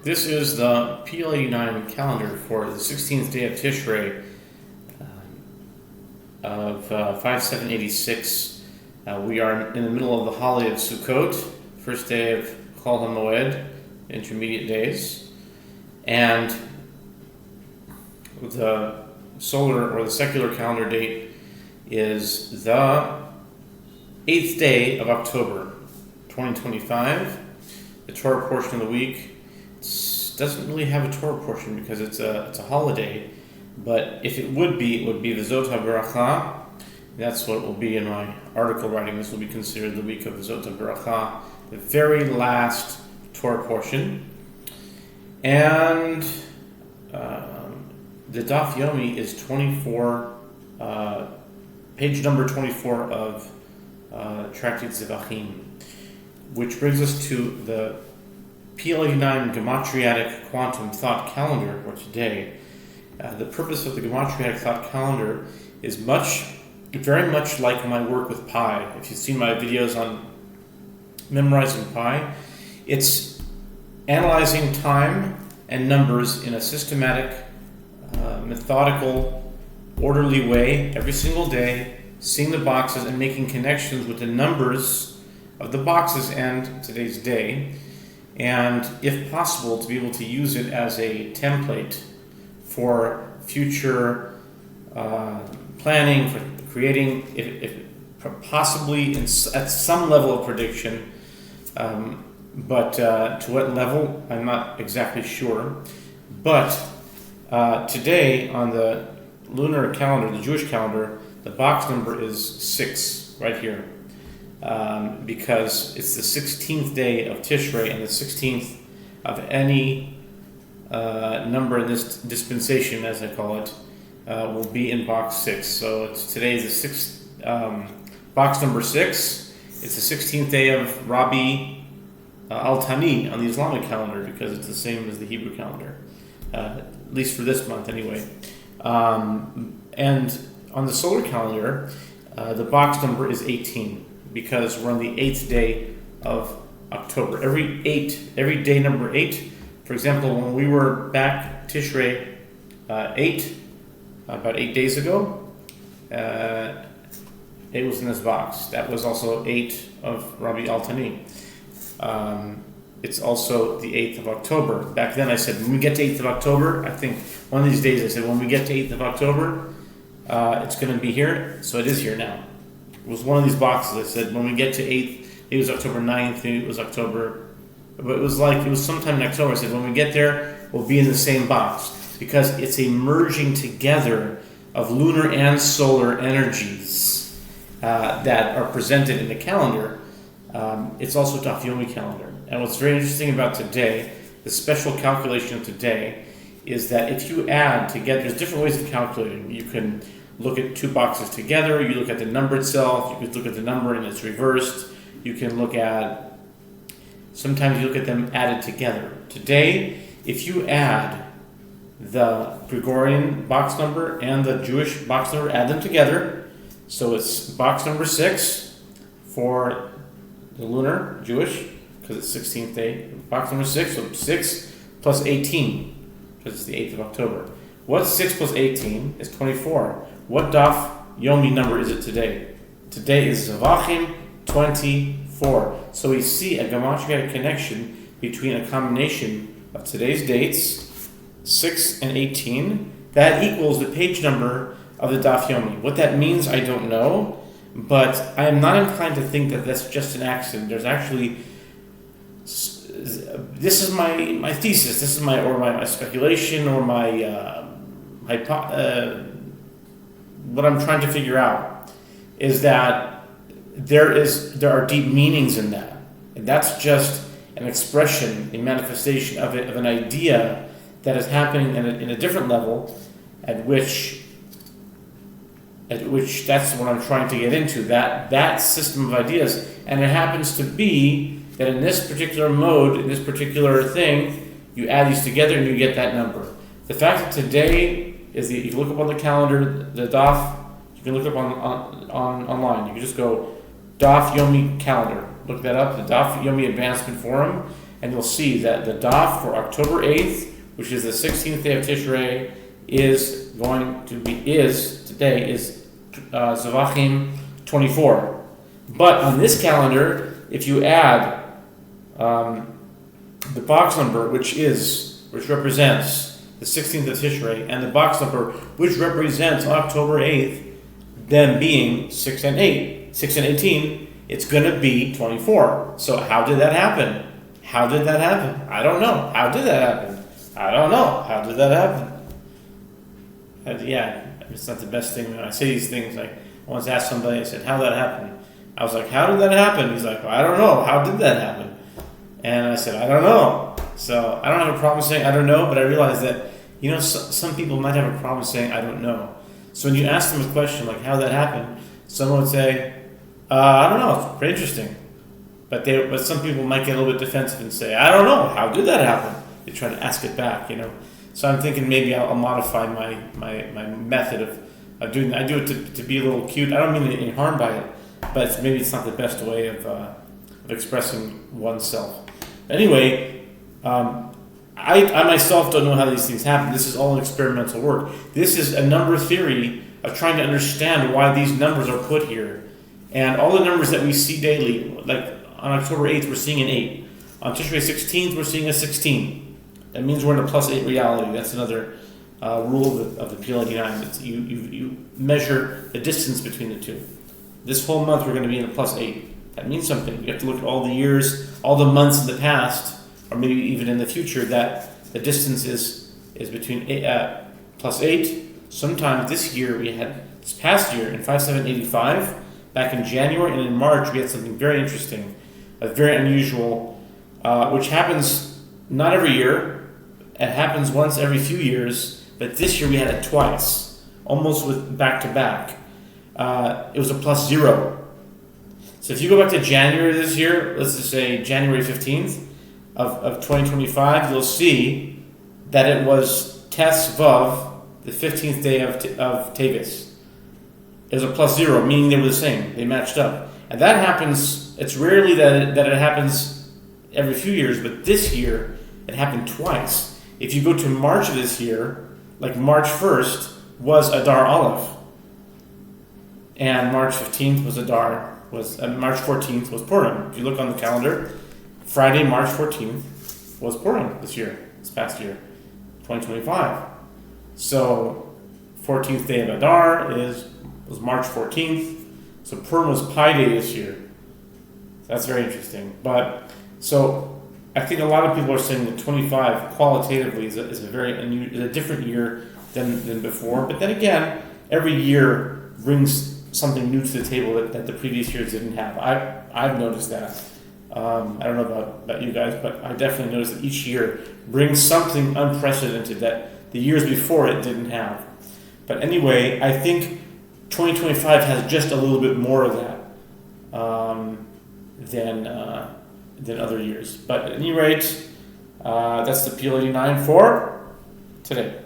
This is the PL-89 calendar for the 16th day of Tishrei of 5786. We are in the middle of the holiday of Sukkot, first day of Chol HaMoed, intermediate days, and the solar or the secular calendar date is the 8th day of October 2025. The Torah portion of the week doesn't really have a Torah portion because it's a holiday, but if it would be V'zot HaBeracha. That's what it will be in my article writing. This will be considered the week of V'zot HaBeracha, the very last Torah portion. And the Daf Yomi is 24, page number 24 of Tractate Zevachim, which brings us to the PL-89 Gematriatic Quantum Thought Calendar for today. The purpose of the Gematriatic Thought Calendar is very much like my work with pi. If you've seen my videos on memorizing pi, it's analyzing time and numbers in a systematic, methodical, orderly way every single day, seeing the boxes and making connections with the numbers of the boxes and today's day, and if possible to be able to use it as a template for future planning, for creating, if possibly at some level of prediction, but to what level I'm not exactly sure. But today on the lunar calendar, the Jewish calendar, the box number is 6 right here. Because it's the 16th day of Tishrei, and the 16th of any number in this dispensation, as I call it, will be in box 6. So today is the 6th, box number 6. It's the 16th day of Rabbi Al-Tani on the Islamic calendar, because it's the same as the Hebrew calendar, at least for this month anyway. And on the solar calendar, the box number is 18. Because we're on the 8th day of October. Every day number 8. For example, when we were back Tishrei 8, about 8 days ago, it was in this box. That was also 8 of Rabbi Al-Tani. It's also the 8th of October. Back then I said, when we get to 8th of October, I think one of these days I said, when we get to 8th of October, it's going to be here. So it is here now. It was one of these boxes. I said, when we get to 8th, it was October 9th, it was October, but it was sometime in October. I said, when we get there, we'll be in the same box, because it's a merging together of lunar and solar energies that are presented in the calendar. It's also Daf Yomi calendar. And what's very interesting about today, the special calculation of today, is that if you add together, there's different ways of calculating. You can look at two boxes together, you look at the number itself, you could look at the number and it's reversed, you can look at, sometimes you look at them added together. Today, if you add the Gregorian box number and the Jewish box number, add them together, so it's box number 6 for the lunar, Jewish, because it's 16th day, box number 6, so 6 plus 18, because it's the 8th of October. What's 6 plus 18 is 24. What Daf Yomi number is it today? Today is Zevachim 24. So we see a Gematriatic connection between a combination of today's dates, 6 and 18. That equals the page number of the Daf Yomi. What that means, I don't know, but I am not inclined to think that that's just an accident. There's actually, this is my thesis, this is my speculation, or what I'm trying to figure out is that there are deep meanings in that, and that's just an expression, a manifestation of an idea that is happening in a different level, at which that's what I'm trying to get into, that system of ideas. And it happens to be that in this particular mode, in this particular thing, you add these together and you get that number. The fact that today is you can look up on the calendar, the Daf, you can look up on online. You can just go Daf Yomi calendar. Look that up, the Daf Yomi Advancement Forum, and you'll see that the daf for October 8th, which is the 16th day of Tishrei, is Zavachim 24. But on this calendar, if you add the box number, which represents the 16th of Tishrei, and the box number which represents October 8th, them being 6 and 18, it's going to be 24. So how did that happen? I don't know. How did that happen? I don't know. How did that happen? It's not the best thing when I say these things. Like, I once asked somebody, I said, how did that happen? I was like, how did that happen? He's like, well, I don't know. How did that happen? And I said, I don't know. So I don't have a problem saying I don't know, but I realized that, some people might have a problem saying I don't know. So when you ask them a question like, how did that happen? Someone would say, I don't know. It's pretty interesting. But some people might get a little bit defensive and say, I don't know. How did that happen? They try to ask it back, So I'm thinking maybe I'll modify my method of doing that. I do it to be a little cute. I don't mean any harm by it, but maybe it's not the best way of expressing oneself. Anyway, I myself don't know how these things happen. This is all experimental work. This is a number theory of trying to understand why these numbers are put here. And all the numbers that we see daily, like on October 8th, we're seeing an 8. On Tishrei 16th, we're seeing a 16. That means we're in a +8 reality. That's another rule of the PL-89. You measure the distance between the two. This whole month, we're going to be in a +8. That means something. You have to look at all the years, all the months in the past, or maybe even in the future, that the distance is between +8. Sometimes this past year, in 5785, back in January and in March, we had something very interesting, very unusual, which happens not every year. It happens once every few years, but this year we had it twice, almost with back-to-back. It was a +0. So if you go back to January this year, let's just say January 15th of 2025, you'll see that it was Tes Vav, the 15th day of Tevis. It was a +0, meaning they were the same. They matched up. And that happens, it's rarely that it happens every few years, but this year it happened twice. If you go to March of this year, like March 1st was Adar Aleph. And March 15th was March 14th was Purim. If you look on the calendar, Friday, March 14th was Purim this past year, 2025. So 14th day of Adar was March 14th. So Purim was Pi Day this year. So that's very interesting. But so I think a lot of people are saying that 25 qualitatively is a different year than before. But then again, every year brings something new to the table that the previous years didn't have. I've noticed that. I don't know about you guys, but I definitely noticed that each year brings something unprecedented that the years before it didn't have. But anyway, I think 2025 has just a little bit more of that than other years. But at any rate, that's the PL-89 for today.